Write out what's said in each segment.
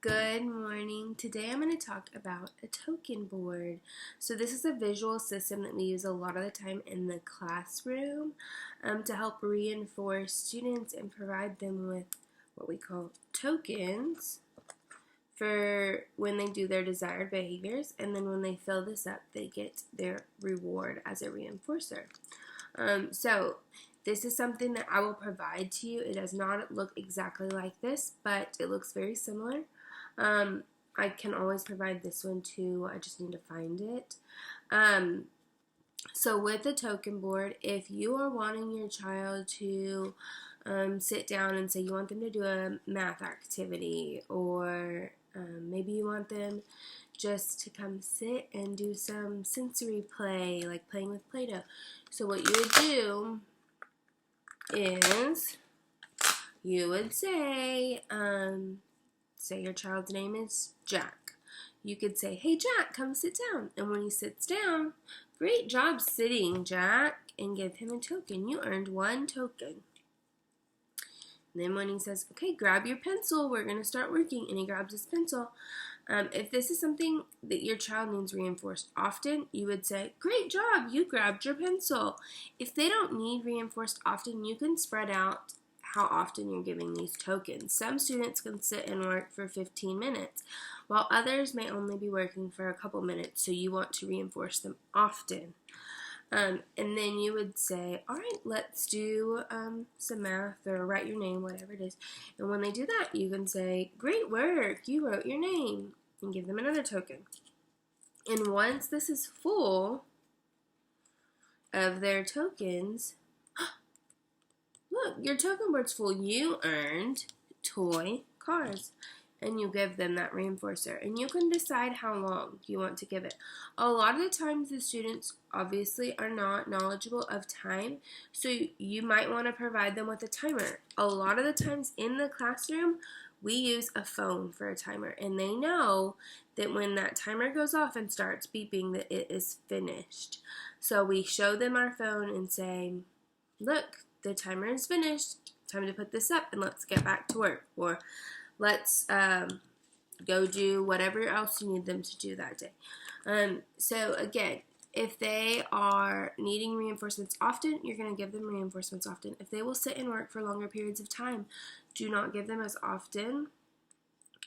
Good morning. Today I'm going to talk about a token board. So this is a visual system that we use a lot of the time in the classroom to help reinforce students and provide them with what we call tokens for when they do their desired behaviors, and then when they fill this up they get their reward as a reinforcer. So this is something that I will provide to you. It does not look exactly like this, but it looks very similar. I can always provide this one too. I just need to find it. So with a token board, if you are wanting your child to sit down and say you want them to do a math activity, or maybe you want them just to come sit and do some sensory play, like playing with Play-Doh. So what you would do is you would say your child's name is Jack. You could say, "Hey Jack, come sit down." And when he sits down, "Great job sitting, Jack," and give him a token. You earned 1 token. And then when he says, "Okay, grab your pencil, we're going to start working," and he grabs his pencil, if this is something that your child needs reinforced often, you would say, "Great job, you grabbed your pencil." If they don't need reinforced often, you can spread out how often you're giving these tokens. Some students can sit and work for 15 minutes, while others may only be working for a couple minutes, so you want to reinforce them often. And then you would say, "All right, let's do some math," or write your name, whatever it is. And when they do that, you can say, "Great work, you wrote your name," and give them another token. And once this is full of their tokens, look, your token board's full. You earned toy cars. And you give them that reinforcer. And you can decide how long you want to give it. A lot of the times the students obviously are not knowledgeable of time, so you might want to provide them with a timer. A lot of the times in the classroom, we use a phone for a timer, and they know that when that timer goes off and starts beeping that it is finished. So we show them our phone and say, "Look, the timer is finished. Time to put this up and let's get back to work." Or let's go do whatever else you need them to do that day. So again, if they are needing reinforcements often, you're going to give them reinforcements often. If they will sit and work for longer periods of time, do not give them as often.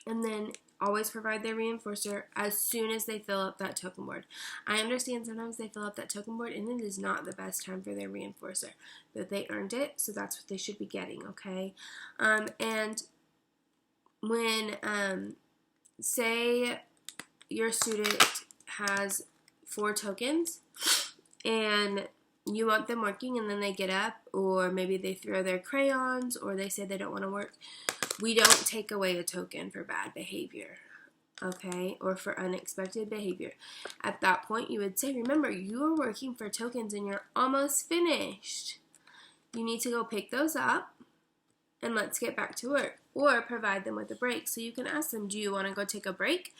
And then always provide their reinforcer as soon as they fill up that token board. I understand sometimes they fill up that token board and it is not the best time for their reinforcer, but they earned it, so that's what they should be getting, okay? And when, say your student has 4 tokens and you want them working and then they get up, or maybe they throw their crayons, or they say they don't want to work, we don't take away a token for bad behavior, okay, or for unexpected behavior. At that point, you would say, "Remember, you are working for tokens and you're almost finished. You need to go pick those up and let's get back to work." Or provide them with a break. So you can ask them, "Do you want to go take a break?"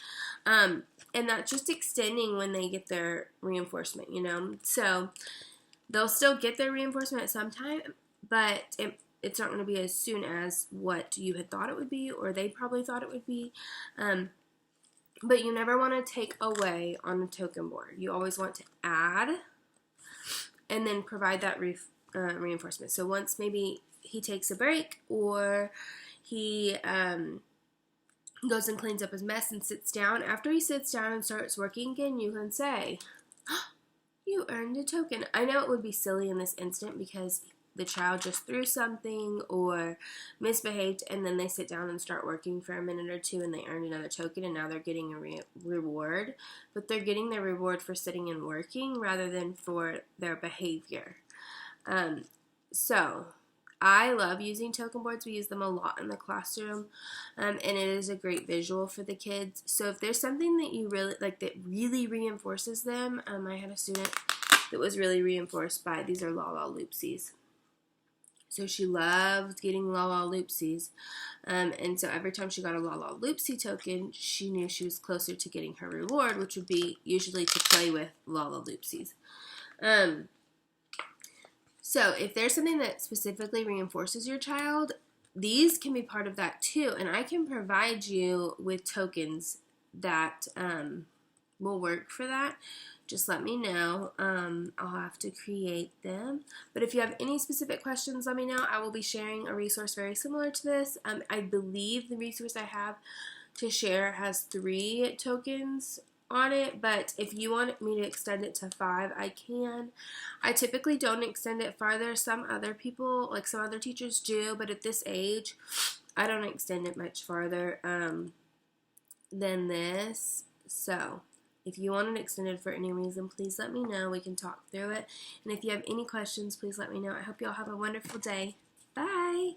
And that's just extending when they get their reinforcement, you know. So they'll still get their reinforcement at some time, but it's not going to be as soon as what you had thought it would be, or they probably thought it would be. But you never want to take away on the token board. You always want to add and then provide that reinforcement. So once maybe he takes a break, or he goes and cleans up his mess and sits down. After he sits down and starts working again, you can say, "You earned a token." I know it would be silly in this instant because the child just threw something or misbehaved, and then they sit down and start working for a minute or two and they earned another token, and now they're getting a reward. But they're getting their reward for sitting and working rather than for their behavior. So I love using token boards. We use them a lot in the classroom, and it is a great visual for the kids. So if there's something that you really like that really reinforces them, I had a student that was really reinforced by, these are Lalaloopsies. So she loved getting Lalaloopsies, and so every time she got a Lalaloopsy token, she knew she was closer to getting her reward, which would be usually to play with Lalaloopsies. So if there's something that specifically reinforces your child, these can be part of that too, and I can provide you with tokens that will work for that. Just let me know. I'll have to create them. But if you have any specific questions, let me know. I will be sharing a resource very similar to this. I believe the resource I have to share has 3 tokens on it, but if you want me to extend it to 5, I can. I typically don't extend it farther. Some other people, like some other teachers do, but at this age, I don't extend it much farther than this. So if you want it extended for any reason, please let me know. We can talk through it. And if you have any questions, please let me know. I hope y'all have a wonderful day. Bye.